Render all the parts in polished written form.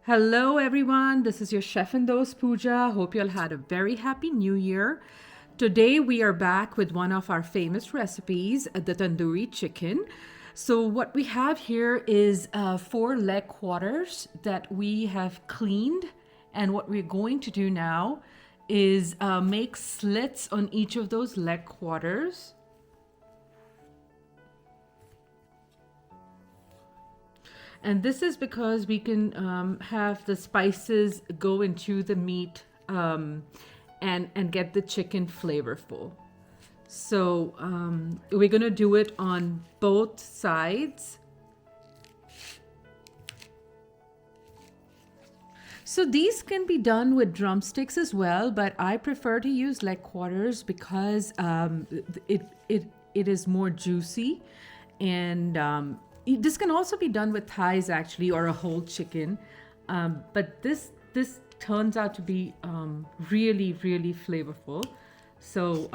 Hello, everyone. This is your chef and host, Pooja. Hope you all had a very happy new year. Today, we are back with one of our famous recipes, the tandoori chicken. So, what we have here is four leg quarters that we have cleaned. And what we're going to do now is make slits on each of those leg quarters. And this is because we can have the spices go into the meat and get the chicken flavorful. So we're gonna do it on both sides. So these can be done with drumsticks as well, but I prefer to use leg quarters because it is more juicy, and this can also be done with thighs actually, or a whole chicken. But this turns out to be really flavorful. So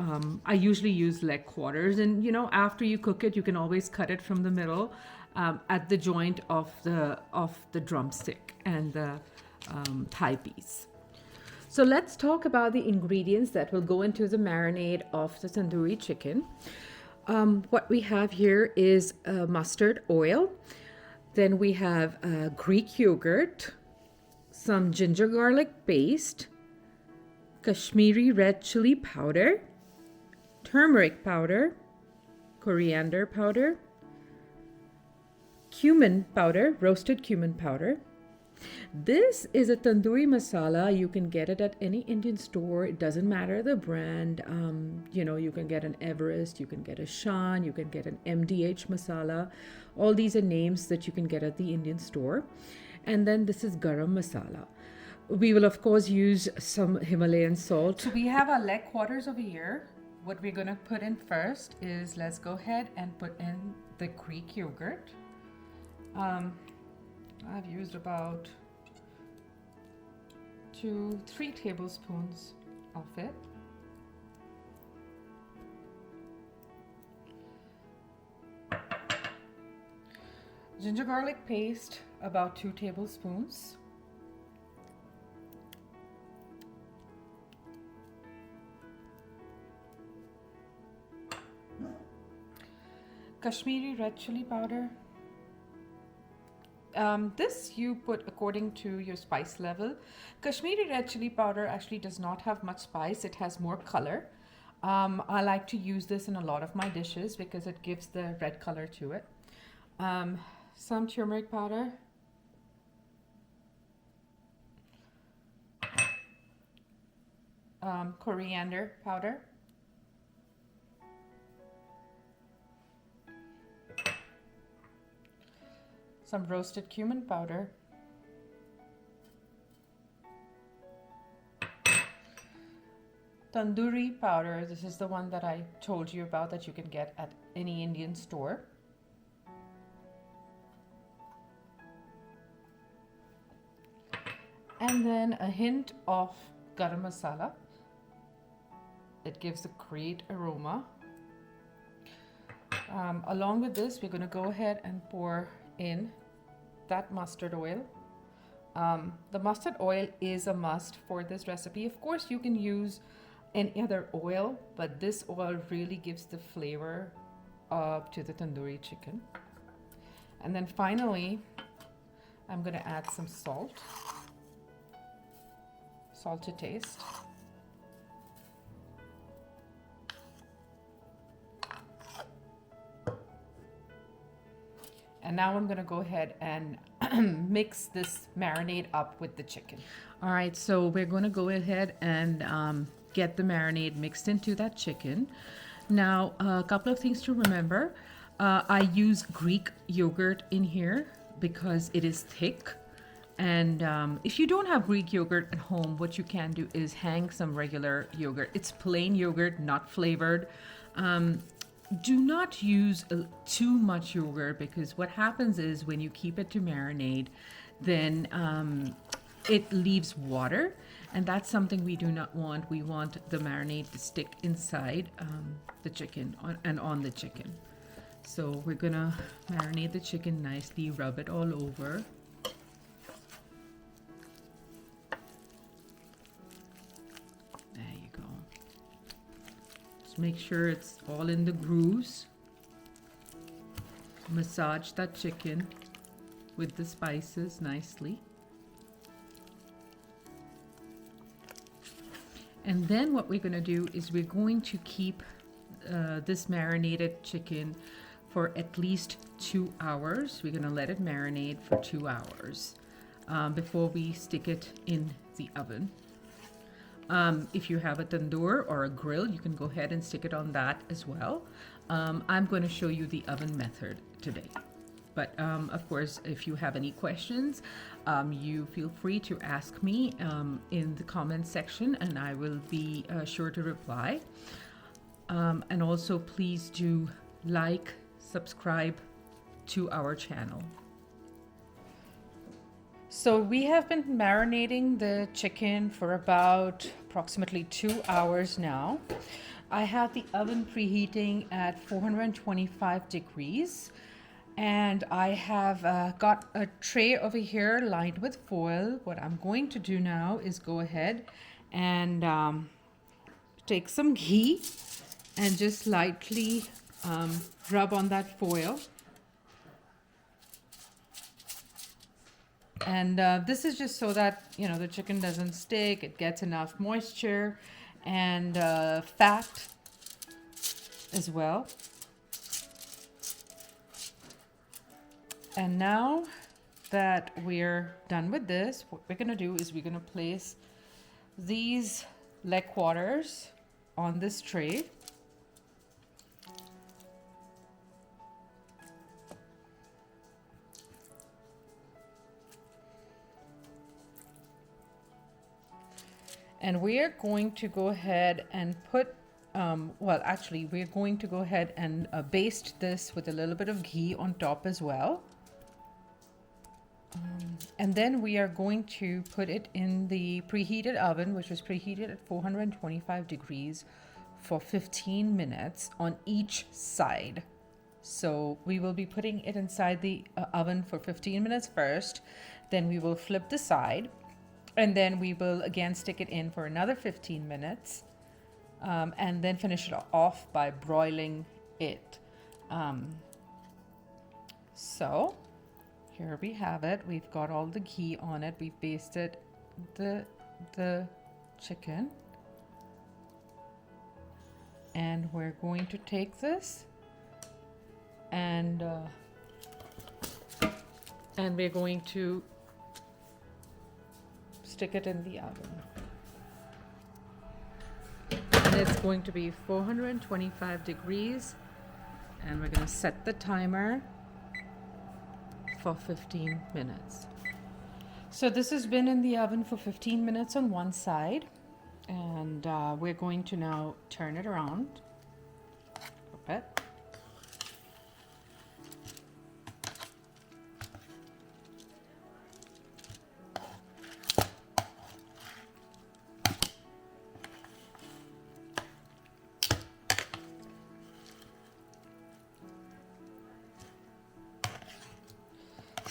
I usually use leg quarters, and after you cook it, you can always cut it from the middle at the joint of the drumstick and the thigh piece. So let's talk about the ingredients that will go into the marinade of the tandoori chicken. What we have here is mustard oil. Then we have Greek yogurt, some ginger garlic paste, Kashmiri red chili powder, turmeric powder, coriander powder, cumin powder, roasted cumin powder. This is a tandoori masala. You can get it at any Indian store. It doesn't matter the brand. You can get an Everest, you can get a Shan, you can get an MDH masala. All these are names that you can get at the Indian store. And then this is garam masala. We will, of course, use some Himalayan salt. So we have our leg quarters over here. What we're going to put in first is, let's go ahead and put in the Greek yogurt. I've used about 2-3 tablespoons of it. Ginger garlic paste, about 2 tablespoons. Kashmiri red chili powder. This you put according to your spice level. Kashmiri red chili powder actually does not have much spice. It has more color. I like to use this in a lot of my dishes because it gives the red color to it. Some turmeric powder. Coriander powder. Some roasted cumin powder, tandoori powder. This is the one that I told you about that you can get at any Indian store. And then a hint of garam masala. It gives a great aroma. Along with this, we're going to go ahead and pour in that mustard oil. The mustard oil is a must for this recipe. Of course, you can use any other oil, but this oil really gives the flavor to the tandoori chicken. And then finally, I'm going to add some salt to taste. And now I'm going to go ahead and mix this marinade up with the chicken. All right, so we're going to go ahead and get the marinade mixed into that chicken. Now, a couple of things to remember. I use Greek yogurt in here because it is thick. And if you don't have Greek yogurt at home, what you can do is hang some regular yogurt. It's plain yogurt, not flavored. Do not use too much yogurt because what happens is when you keep it to marinade, then it leaves water, and that's something we do not want. We want the marinade to stick inside the chicken and on the chicken. So we're gonna marinate the chicken nicely, rub it all over. Just make sure it's all in the grooves. Massage that chicken with the spices nicely. And then what we're going to do is we're going to keep this marinated chicken for at least 2 hours. We're going to let it marinate for 2 hours before we stick it in the oven. If you have a tandoor or a grill, you can go ahead and stick it on that as well. I'm going to show you the oven method today. But of course, if you have any questions, you feel free to ask me in the comment section, and I will be sure to reply. And also, please do like, subscribe to our channel. So we have been marinating the chicken for about approximately 2 hours now. I have the oven preheating at 425 degrees. And I have got a tray over here lined with foil. What I'm going to do now is go ahead and take some ghee and just lightly rub on that foil. And this is just so that, you know, the chicken doesn't stick. It gets enough moisture and fat as well. And now that we're done with this, what we're going to do is we're going to place these leg quarters on this tray. And we are going to go ahead and put, we're going to go ahead and baste this with a little bit of ghee on top as well. And then we are going to put it in the preheated oven, which was preheated at 425 degrees for 15 minutes on each side. So we will be putting it inside the oven for 15 minutes first. Then we will flip the side. And then we will again stick it in for another 15 minutes. And then finish it off by broiling it. So here we have it. We've got all the ghee on it. We've basted the chicken. And we're going to take this and we're going to stick it in the oven. And it's going to be 425 degrees. And we're going to set the timer for 15 minutes. So this has been in the oven for 15 minutes on one side, and we're going to now turn it around a bit.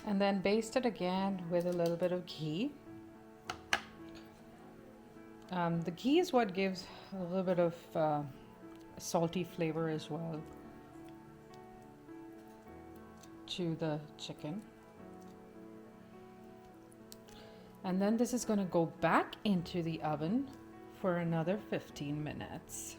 And then baste it again with a little bit of ghee. The ghee is what gives a little bit of salty flavor as well to the chicken. And then this is going to go back into the oven for another 15 minutes.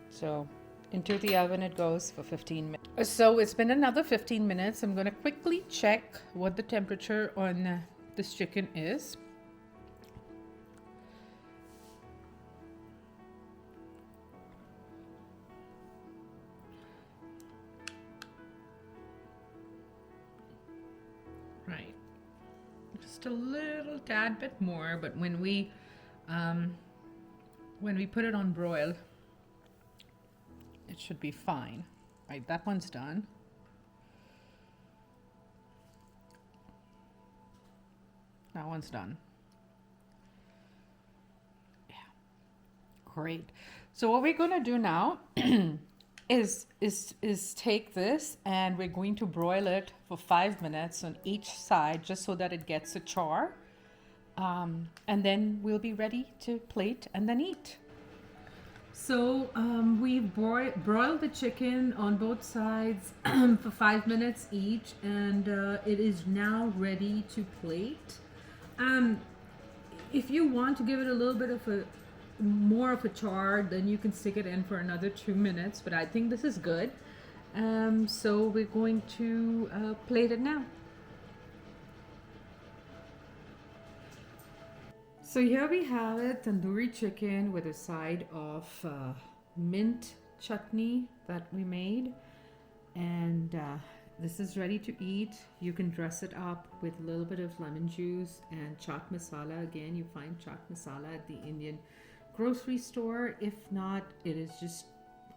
So into the oven it goes for 15 minutes. So it's been another 15 minutes. I'm going to quickly check what the temperature on this chicken is. Right. Just a little tad bit more, but when we put it on broil, it should be fine. Right, that one's done. That one's done. Yeah, great. So what we're going to do now is take this and we're going to broil it for 5 minutes on each side, just so that it gets a char. And then we'll be ready to plate and then eat. So we've broiled the chicken on both sides for 5 minutes each, and it is now ready to plate. If you want to give it a little bit of a more of a char, then you can stick it in for another 2 minutes, but I think this is good. So we're going to plate it now. So here we have it, tandoori chicken with a side of mint chutney that we made, and this is ready to eat. You can dress it up with a little bit of lemon juice and chaat masala. Again, you find chaat masala at the Indian grocery store. If not, it is just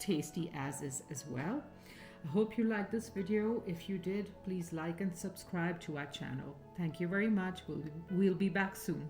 tasty as is as well. I hope you liked this video. If you did, please like and subscribe to our channel. Thank you very much. We'll be back soon.